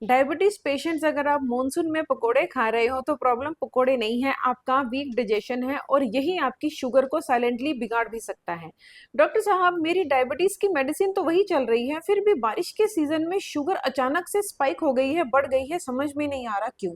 Diabetes patients, अगर आप monsoon में पकोड़े खा रहे हो तो प्रॉब्लम पकोड़े नहीं है, आपका वीक डाइजेशन है और यही आपकी शुगर को साइलेंटली बिगाड़ भी सकता है। डॉक्टर साहब, मेरी डायबिटीज की मेडिसिन तो वही चल रही है, फिर भी बारिश के सीजन में शुगर अचानक से स्पाइक हो गई है, बढ़ गई है, समझ में नहीं आ रहा क्यों।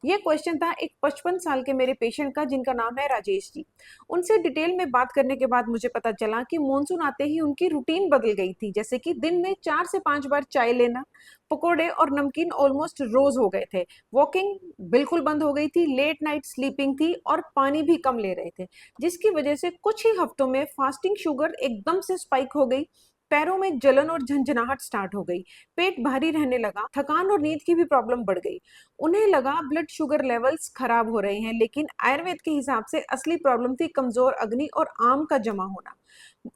ये क्वेश्चन था एक 55 साल के मेरे पेशेंट का, जिनका नाम है राजेश जी। उनसे डिटेल में बात करने के बाद मुझे पता चला कि मॉनसून आते ही उनकी रूटीन बदल गई थी, जैसे कि दिन में 4 से 5 बार चाय लेना, पकोड़े और नमकीन ऑलमोस्ट रोज हो गए थे, वॉकिंग बिल्कुल बंद हो गई थी, लेट नाइट स्लीपिंग थी और पानी भी कम ले रहे थे, जिसकी वजह से कुछ ही हफ्तों में फास्टिंग शुगर एकदम से स्पाइक हो गई। पैरों में जलन और झंझनाहट स्टार्ट हो गई, पेट भारी रहने लगा, थकान और नींद की भी प्रॉब्लम बढ़ गई। उन्हें लगा ब्लड शुगर लेवल्स खराब हो रहे हैं, लेकिन आयुर्वेद के हिसाब से असली प्रॉब्लम थी कमजोर अग्नि और आम का जमा होना।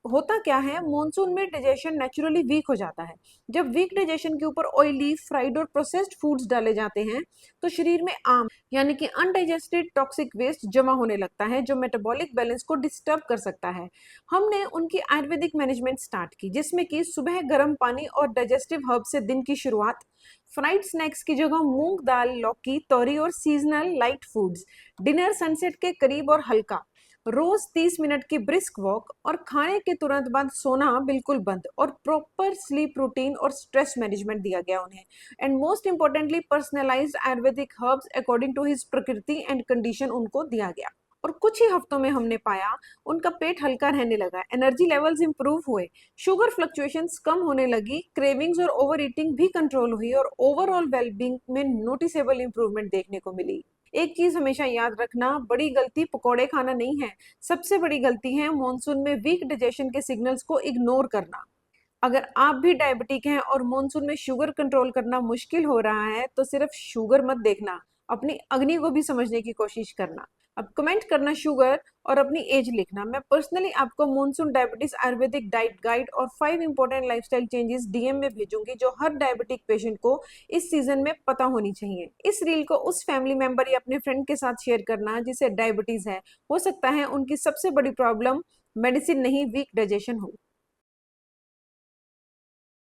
होता क्या है, मॉनसून में डाइजेशन नेचुरली वीक हो जाता है। जब वीक डाइजेशन के ऊपर ऑयली, फ्राइड और प्रोसेस्ड फूड्स डाले जाते हैं तो शरीर में आम यानी कि अनडाइजेस्टेड टॉक्सिक वेस्ट जमा होने लगता है, जो मेटाबॉलिक बैलेंस को डिस्टर्ब कर सकता है। हमने उनकी आयुर्वेदिक मैनेजमेंट स्टार्ट की, जिसमें कि सुबह गर्म पानी और डाइजेस्टिव हर्ब से दिन की शुरुआत, फ्राइड स्नैक्स की जगह मूंग दाल, लौकी, तोरी और seasonal light foods, dinner sunset के करीब और हल्का, रोज 30 मिनट की ब्रिस्क वॉक और खाने के तुरंत बाद सोना बिल्कुल बंद, और प्रॉपर स्लीप रूटीन और स्ट्रेस मैनेजमेंट दिया गया उन्हें। And most importantly personalised Ayurvedic herbs according to his प्रकृति एंड कंडीशन उनको दिया गया। और कुछ ही हफ्तों में हमने पाया उनका पेट हल्का रहने लगा, एनर्जी लेवल्स इंप्रूव हुए, शुगर फ्लक्चुएशंस कम होने लगी, क्रेविंग्स और ओवर ईटिंग भी कंट्रोल हुई और ओवरऑल वेलबींग में नोटिसेबल इंप्रूवमेंट देखने को मिली। एक चीज हमेशा याद रखना, बड़ी गलती पकोड़े खाना नहीं है, सबसे बड़ी गलती है मॉनसून में वीक डाइजेशन के सिग्नल्स को इग्नोर करना। अगर आप भी डायबिटिक हैं और मॉनसून में शुगर कंट्रोल करना मुश्किल हो रहा है तो सिर्फ शुगर मत देखना, अपनी अग्नि को भी समझने की कोशिश करना। अब कमेंट करना शुगर और अपनी एज लिखना। मैं पर्सनली आपको monsoon diabetes Ayurvedic diet guide और 5 इंपॉर्टेंट लाइफस्टाइल चेंजेस डीएम में भेजूंगी, जो हर डायबिटिक पेशेंट को इस सीजन में पता होनी चाहिए। इस रील को उस फैमिली मेंबर या अपने फ्रेंड के साथ शेयर करना जिसे डायबिटीज है। हो सकता है उनकी सबसे बड़ी प्रॉब्लम मेडिसिन नहीं, वीक डाइजेशन हो।